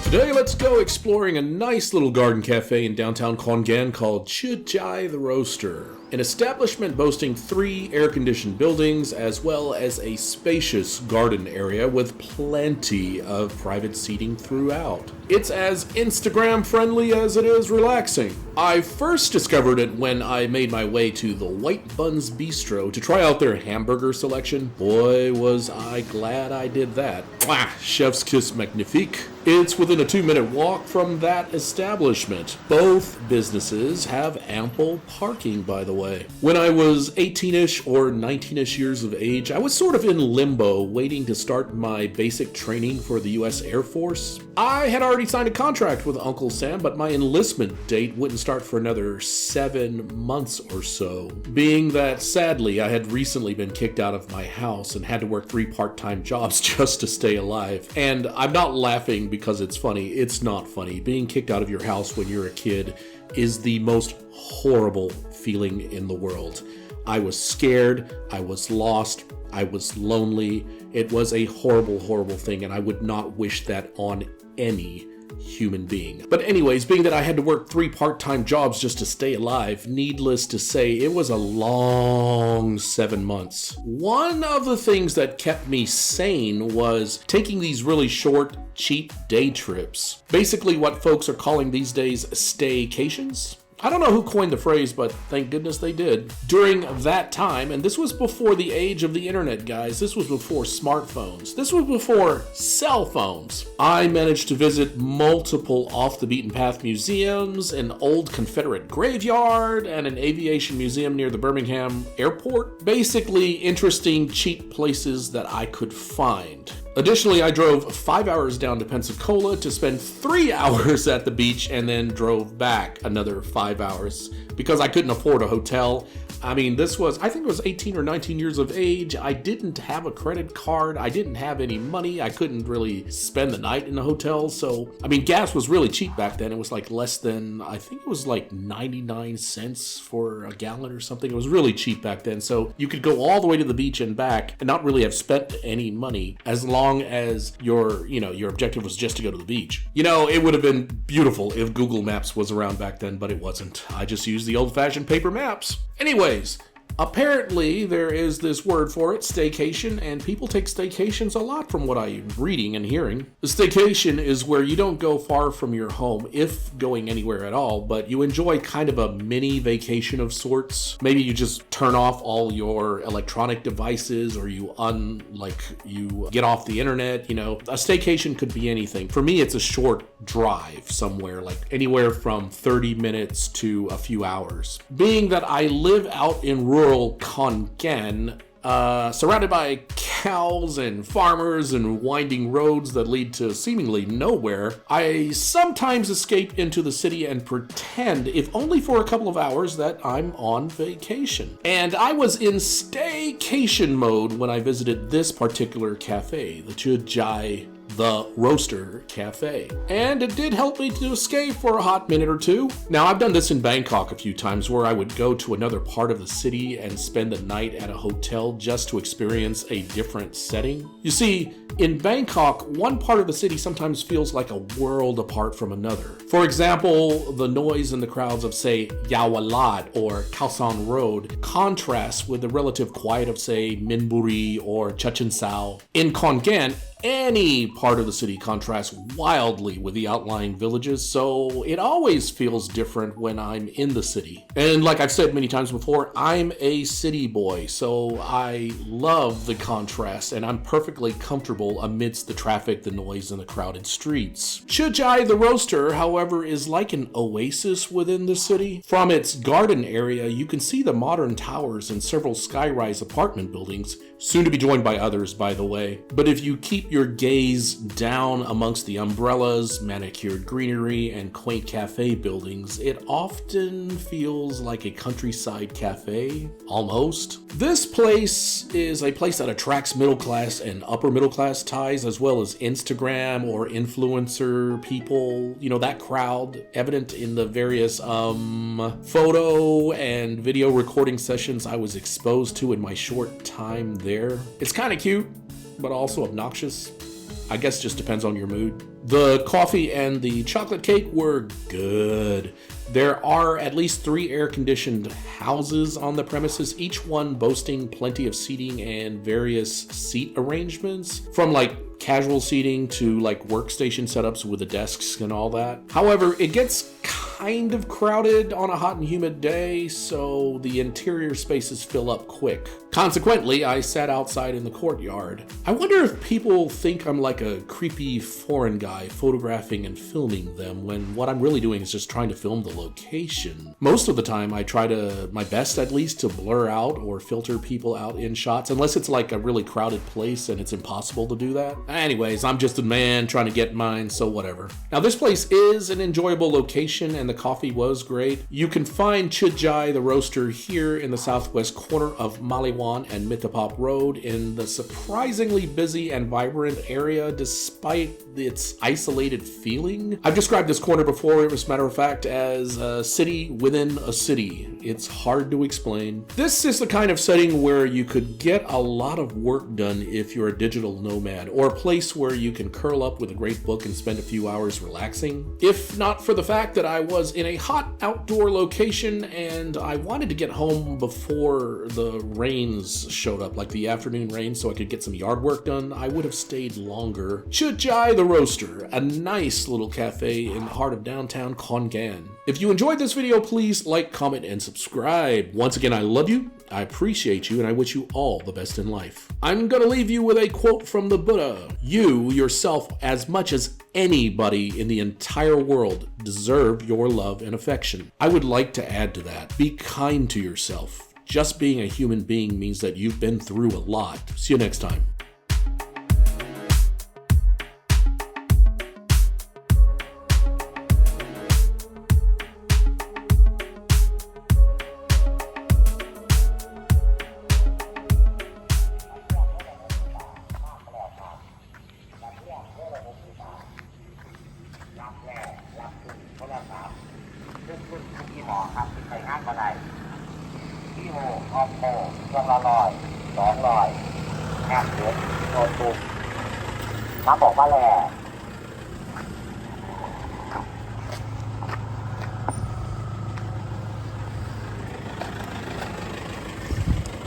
Today, let's go exploring a nice little garden cafe in downtown Khon Kaen called Chujai the Roaster, an establishment boasting 3 air-conditioned buildings as well as a spacious garden area with plenty of private seating throughout. It's as Instagram-friendly as it is relaxing. I first discovered it when I made my way to the White Buns Bistro to try out their hamburger selection. Boy, was I glad I did that. Mwah! Chef's kiss magnifique. It's within a 2-minute walk from that establishment. Both businesses have ample parking, by the way. When I was 18-ish or 19-ish years of age, I was sort of in limbo, waiting to start my basic training for the U.S. Air Force. I had already signed a contract with Uncle Sam, but my enlistment date wouldn't start for another 7 months or so. Being that, sadly, I had recently been kicked out of my house and had to work 3 part-time jobs just to stay alive. And I'm not laughing because it's funny. It's not funny. Being kicked out of your house when you're a kid is the most horrible feeling in the world. I was scared. I was lost. I was lonely. It was a horrible, horrible thing, and I would not wish that on any human being. But anyways, being that I had to work 3 part-time jobs just to stay alive, needless to say, it was a long 7 months. One of the things that kept me sane was taking these really short, cheap day trips. Basically what folks are calling these days staycations. I don't know who coined the phrase, but thank goodness they did. During that time, and this was before the age of the internet, guys, this was before smartphones, this was before cell phones, I managed to visit multiple off-the-beaten-path museums, an old Confederate graveyard, and an aviation museum near the Birmingham airport. Basically, interesting, cheap places that I could find. Additionally, I drove 5 hours down to Pensacola to spend 3 hours at the beach and then drove back another 5 hours because I couldn't afford a hotel. I mean, I think it was 18 or 19 years of age. I didn't have a credit card. I didn't have any money. I couldn't really spend the night in a hotel. So, I mean, gas was really cheap back then. It was like less than, I think it was like 99 cents for a gallon or something. It was really cheap back then. So you could go all the way to the beach and back and not really have spent any money as long as your objective was just to go to the beach. You know, it would have been beautiful if Google Maps was around back then, but it wasn't. I just used the old-fashioned paper maps. Anyways, apparently there is this word for it, staycation, and people take staycations a lot from what I'm reading and hearing. The staycation is where you don't go far from your home, if going anywhere at all, but you enjoy kind of a mini vacation of sorts. Maybe you just turn off all your electronic devices, or you get off the internet. You know, a staycation could be anything. For me, it's a short drive somewhere, like anywhere from 30 minutes to a few hours. Being that I live out in rural Khon Kaen, surrounded by cows and farmers and winding roads that lead to seemingly nowhere, I sometimes escape into the city and pretend, if only for a couple of hours, that I'm on vacation. And I was in staycation mode when I visited this particular cafe, the Chujai the Roaster Cafe. And it did help me to escape for a hot minute or two. Now, I've done this in Bangkok a few times where I would go to another part of the city and spend the night at a hotel just to experience a different setting. You see, in Bangkok, one part of the city sometimes feels like a world apart from another. For example, the noise and the crowds of, say, Yawalat or Khao San Road contrasts with the relative quiet of, say, Minburi or Chachoengsao. In Khon Kaen, any part of the city contrasts wildly with the outlying villages, so it always feels different when I'm in the city. And like I've said many times before, I'm a city boy, so I love the contrast, and I'm perfectly comfortable amidst the traffic, the noise, and the crowded streets. Chujai the Roaster, however, is like an oasis within the city. From its garden area, you can see the modern towers and several skyrise apartment buildings, soon to be joined by others, by the way. But if you keep your gaze down amongst the umbrellas, manicured greenery, and quaint cafe buildings, it often feels like a countryside cafe, almost. This place is a place that attracts middle class and upper middle class Thais, as well as Instagram or influencer people, you know, that crowd, evident in the various photo and video recording sessions I was exposed to in my short time there. It's kind of cute, but also obnoxious. I guess just depends on your mood. The coffee and the chocolate cake were good. There are at least 3 air-conditioned houses on the premises, each one boasting plenty of seating and various seat arrangements, from like casual seating to like workstation setups with the desks and all that. However, it gets kind of crowded on a hot and humid day, so the interior spaces fill up quick. Consequently, I sat outside in the courtyard. I wonder if people think I'm like a creepy foreign guy photographing and filming them, when what I'm really doing is just trying to film the location. Most of the time, I try my best at least to blur out or filter people out in shots, unless it's like a really crowded place and it's impossible to do that. Anyways, I'm just a man trying to get mine, so whatever. Now, this place is an enjoyable location and the coffee was great. You can find Chujai the Roaster here in the southwest corner of Maliwan and Mitapop Road in the surprisingly busy and vibrant area despite its isolated feeling. I've described this corner before, as a matter of fact, as a city within a city. It's hard to explain. This is the kind of setting where you could get a lot of work done if you're a digital nomad, or a place where you can curl up with a great book and spend a few hours relaxing. If not for the fact that I was in a hot outdoor location and I wanted to get home before the rains showed up, like the afternoon rain, so I could get some yard work done, I would have stayed longer. Chujai the Roaster, a nice little cafe in the heart of downtown Khon Kaen. If you enjoyed this video, please like, comment, and subscribe. Once again, I love you, I appreciate you, and I wish you all the best in life. I'm gonna leave you with a quote from the Buddha. You, yourself, as much as anybody in the entire world, deserve your love and affection. I would like to add to that. Be kind to yourself. Just being a human being means that you've been through a lot. See you next time.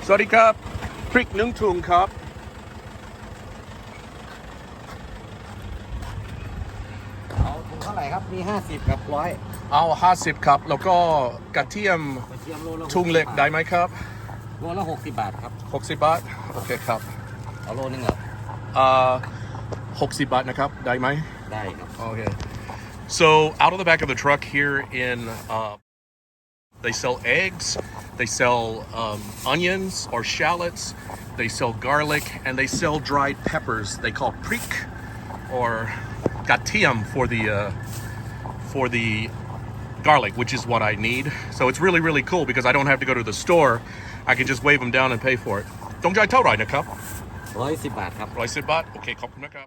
Sorry ครับพริก1 ถุงครับเอาถุงเท่าไหร่ครับมี50กับ100เอา50ครับแล้วก็กระเทียมถุงเล็กได้ไหมครับโลละ60 บาทครับ60 บาทโอเคครับเอาโลนึงเหรอ60 บาทนะครับได้ไหมได้ครับ Okay. So out of the back of the truck here in they sell eggs, they sell onions or shallots, they sell garlic, and they sell dried peppers. They call prik or gatiam for the garlic, which is what I need. So it's really, really cool because I don't have to go to the store. I can just wave them down and pay for it. ต้องจ่ายเท่าไหร่นะครับ110 บาทครับ110 บาทโอเคขอบคุณนะครับ